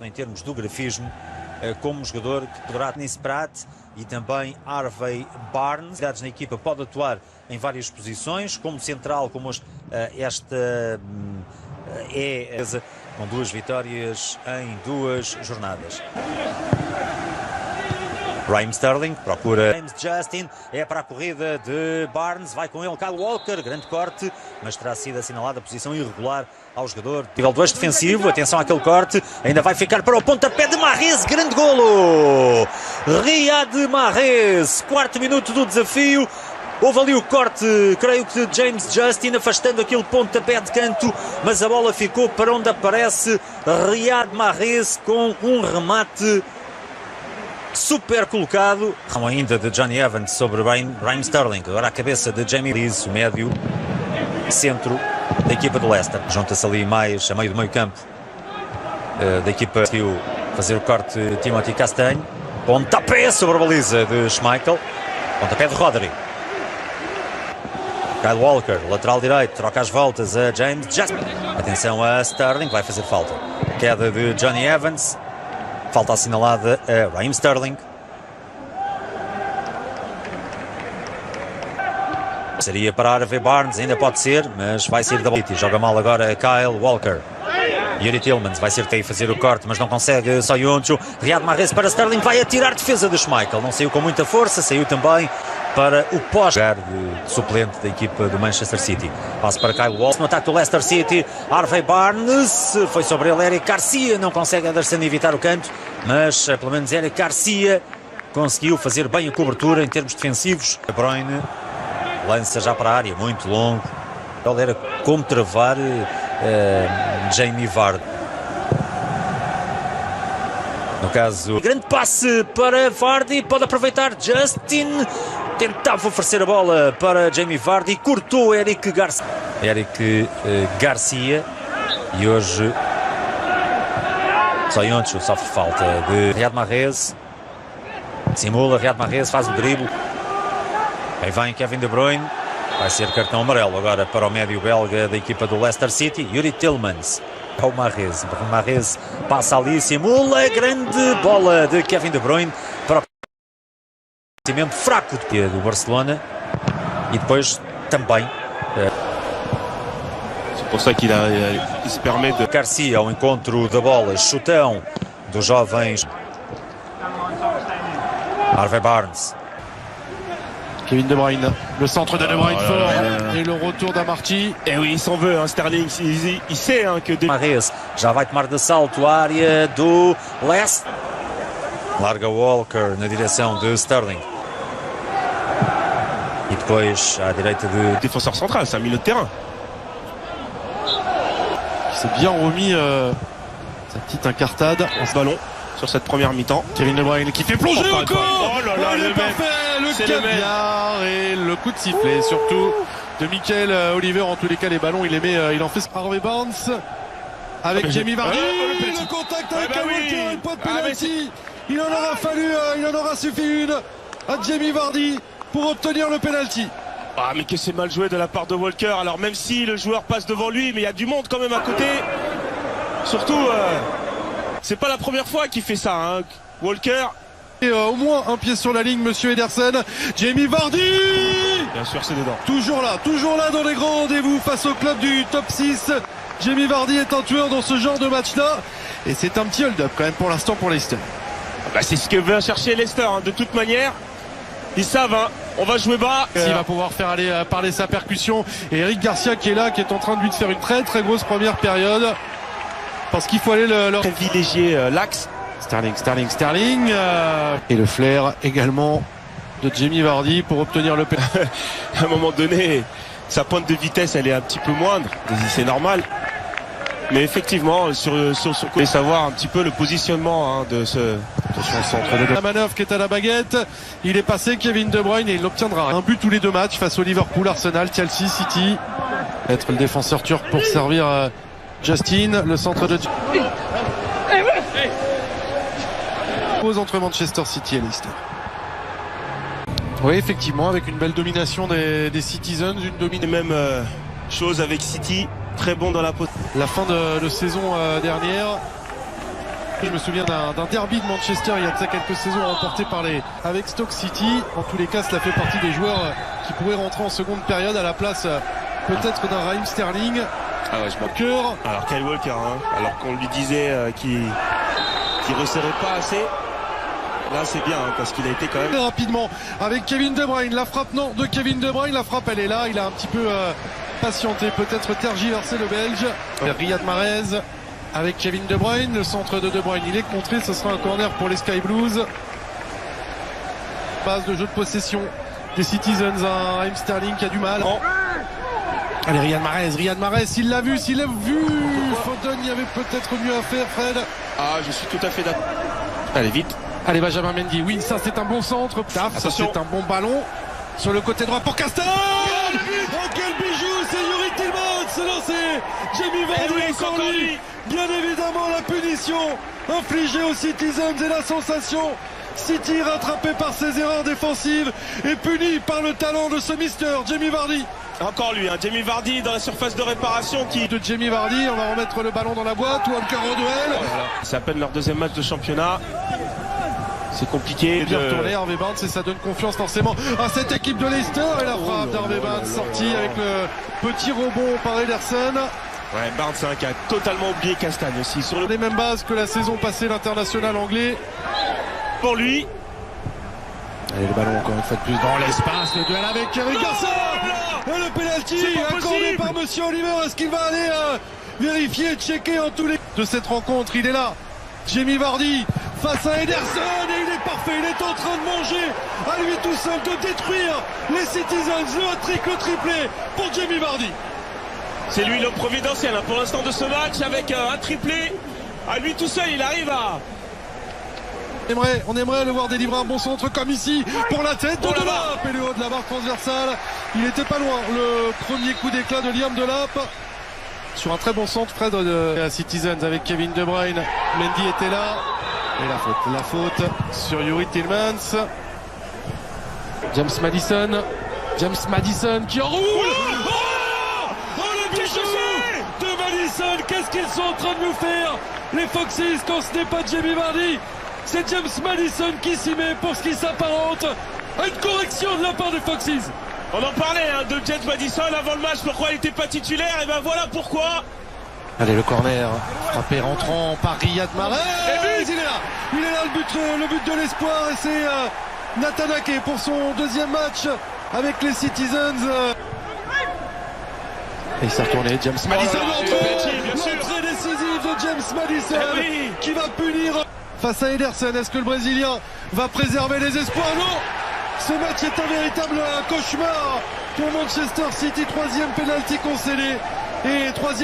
em termos do grafismo como jogador que poderá Dennis Pratt e também Harvey Barnes. Na equipa pode atuar em várias posições, como central, como esta com 2 vitórias em 2 jornadas. Raheem Sterling procura James Justin, é para a corrida de Barnes, vai com ele Kyle Walker, grande corte, mas terá sido assinalada a posição irregular ao jogador. Nível 2 defensivo, atenção àquele corte, ainda vai ficar para o pontapé de Mahrez, grande golo! Riyad Mahrez, 4º minuto do desafio. Houve ali o corte, creio que de James Justin, afastando aquele pontapé de canto, mas a bola ficou para onde aparece Riyad Mahrez com um remate super colocado. Ainda de Jonny Evans sobre Raheem Sterling. Agora a cabeça de Jamie Lees, o médio centro da equipa do Leicester. Junta-se ali mais a meio do meio campo da equipa que fazer o corte de Timothy Castagne. Pontapé sobre a baliza de Schmeichel. Pontapé de Rodri. Kyle Walker, lateral direito, troca as voltas a James Justin. Atenção a Sterling, vai fazer falta. Queda de Jonny Evans. Falta assinalada a Raheem Sterling. Seria para Harvey Barnes, ainda pode ser, mas vai sair da bola. Joga mal agora Kyle Walker. Yuri Tillmans vai ser que tem a fazer o corte, mas não consegue. Soyuncu. Riyad Mahrez para Sterling, vai atirar defesa de Schmeichel. Não saiu com muita força, saiu também para o pós-lugar de suplente da equipa do Manchester City. Passo para Kyle Walker no ataque do Leicester City. Harvey Barnes, foi sobre ele Eric Garcia, não consegue Anderson evitar o canto, mas pelo menos Eric Garcia conseguiu fazer bem a cobertura em termos defensivos. De Bruyne lança já para a área, muito longo. Ele era como travar Jamie Vardy. No caso, grande passe para Vardy, pode aproveitar Justin. Tentava oferecer a bola para Jamie Vardy, cortou Eric Garcia e hoje Soyuncu sofre falta de Riyad Mahrez. Simula, Riyad Mahrez faz o drible. Aí vem Kevin De Bruyne. Vai ser cartão amarelo agora para o médio belga da equipa do Leicester City. Yuri Tillmans. O Mahrez. Mahrez passa ali, simula. Grande bola de Kevin De Bruyne para o cimento fraco do Barcelona. E depois também c'est pour ça qu'il se permet de Garcia ao encontro da bola. Chutão dos jovens Harvey Barnes. Kevin De Bruyne, le centre de De Bruyne fort et le retour d'Amarty. Et oui, il s'en veut, hein, Sterling, il sait hein, que... Mahrez já vai tomar de salto a área do Leicester. Larga Walker na direção de Sterling. E depois à direita de... Défenseur central, c'est un milieu de terrain. Il s'est bien remis sa petite incartade en ce ballon sur cette première mi-temps. Kevin De Bruyne qui fait plonger encore. Oh là là, le parfait, le caviar et le coup de sifflet surtout de Michael Oliver. En tous les cas, les ballons, il en fait. Harvey Barnes avec Jamie Vardy. Le contact avec Kyle Walker, une pointe penalty. Il en aura suffi une à Jamie Vardy pour obtenir le penalty. Ah mais que c'est mal joué de la part de Walker. Alors même si le joueur passe devant lui, mais il y a du monde quand même à côté. Surtout, c'est pas la première fois qu'il fait ça, hein. Walker. Et au moins un pied sur la ligne, monsieur Ederson. Jamie Vardy. Bien sûr, c'est dedans. Toujours là dans les grands rendez-vous face au club du top 6. Jamie Vardy est un tueur dans ce genre de match-là. Et c'est un petit hold-up quand même pour l'instant pour Leicester. Bah, c'est ce que veut chercher Leicester, hein. De toute manière. Ils savent, hein. On va jouer bas. Il va pouvoir faire aller parler sa percussion. Et Eric Garcia qui est là, qui est en train de lui faire une très très grosse première période. Parce qu'il faut aller leur privilégier l'axe. Sterling. Et le flair également de Jamie Vardy pour obtenir le penalty. À un moment donné, sa pointe de vitesse, elle est un petit peu moindre. C'est normal. Mais effectivement, sur côté, savoir un petit peu le positionnement hein, de ce centre de la manœuvre qui est à la baguette. Il est passé Kevin De Bruyne et il l'obtiendra. Un but tous les deux matchs face au Liverpool, Arsenal, Chelsea, City. Être le défenseur turc pour servir Justin, le centre de pause entre Manchester City et Leicester. Oui, effectivement, avec une belle domination des Citizens, une domination. Même chose avec City, très bon dans la pause. La fin de saison dernière. Je me souviens d'un derby de Manchester il y a de ça quelques saisons remporté avec Stoke City. En tous les cas, cela fait partie des joueurs qui pourraient rentrer en seconde période à la place peut-être d'un Raheem Sterling. Ah ouais, je m'en... Alors Kyle Walker, hein, alors qu'on lui disait qu'il resserrait pas assez. Là c'est bien parce qu'il a été quand même très rapidement avec Kevin De Bruyne, la frappe de Kevin De Bruyne, la frappe elle est là, il a un petit peu patienté, peut-être tergiversé le Belge. Riyad Mahrez avec Kevin De Bruyne, le centre de De Bruyne il est contré, ce sera un corner pour les Sky Blues. Base de jeu de possession des Citizens, un Raheem Sterling qui a du mal. Allez, Riyad Mahrez, s'il l'a vu, Foden, il y avait peut-être mieux à faire, Fred. Ah, je suis tout à fait d'accord. Allez, vite. Allez, Benjamin Mendy, oui, ça c'est un bon centre. Paf, ça c'est un bon ballon. Sur le côté droit pour Castan. Oh, quel bijou, c'est Youri Tillmans, c'est lancé. Jamie Vardy, encore lui. Bien évidemment, la punition infligée aux Citizens et la sensation. City rattrapé par ses erreurs défensives et puni par le talent de ce Mister Jamie Vardy. Encore lui, hein, Jamie Vardy dans la surface de réparation de Jamie Vardy, on va remettre le ballon dans la boîte ou un carreau duel. C'est à peine leur deuxième match de championnat. C'est compliqué. Et bien retourné Harvey Barnes et ça donne confiance forcément à cette équipe de Leicester. Et la frappe d'Harvey Barnes sortie avec le petit rebond par Ederson. Ouais, Barnes hein, qui a totalement oublié Castagne aussi. Sur les mêmes bases que la saison passée, l'international anglais. Pour lui. Allez, le ballon encore une fois de plus dans l'espace. Le duel avec Eric Garcia. Et le penalty accordé par Monsieur Oliver. Est-ce qu'il va aller vérifier, checker en tous les... de cette rencontre? Il est là. Jamie Vardy face à Ederson et il est parfait. Il est en train de manger à lui tout seul, de détruire les Citizens. Le hat-trick, le triplé pour Jamie Vardy. C'est lui l'homme providentiel hein, pour l'instant de ce match avec un triplé. À lui tout seul, il arrive à... On aimerait le voir délivrer un bon centre comme ici pour la tête de Delap et le haut de la barre transversale. Il n'était pas loin. Le premier coup d'éclat de Liam Delap sur un très bon centre. Fred de la Citizens avec Kevin De Bruyne. Mendy était là. Et la faute sur Youri Tillmans. James Maddison qui enroule. Oh le bijou de Maddison. Qu'est-ce qu'ils sont en train de nous faire les Foxes quand ce n'est pas Jamie Vardy? C'est James Maddison qui s'y met pour ce qui s'apparente à une correction de la part des Foxes. On en parlait hein, de James Maddison avant le match, pourquoi il n'était pas titulaire, et ben voilà pourquoi. Allez, le corner frappé rentrant par Riyad Mahrez. Il est là le but de l'espoir et c'est Nathan Ake pour son deuxième match avec les Citizens. Et il s'est retourné, James Maddison, l'entrée décisive de James Maddison qui va punir face à Ederson. Est-ce que le Brésilien va préserver les espoirs? Non. Ce match est un véritable cauchemar pour Manchester City. Troisième pénalty concédé et troisième